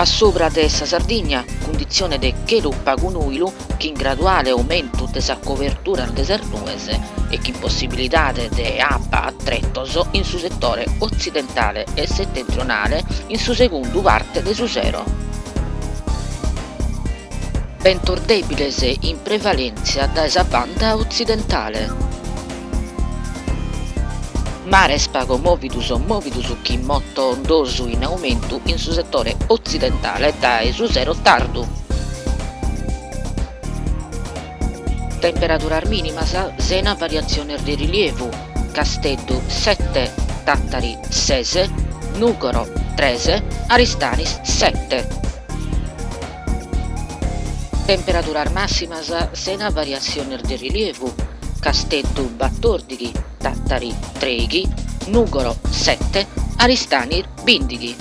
A sopra de sa Sardigna, condizione de chelu pagunuilu che in graduale aumento de sa copertura de sernuese e che impossibilitate de appa a trettoso in su settore occidentale e settentrionale in su secondo parte de su sero. Ventordebiles in prevalenza da esa banda occidentale. Mares pago movidus chi motto ondosu in aumento in su settore occidentale da su zero tardu. Temperatura minima sena variazione di rilievo, Casteddu 7, Tattari 6, Nugoro 13, Aristanis 7. Temperatura massima sena variazione di rilievo, Casteddu 14, Tattari 3, Nugoro 7, Aristani 20.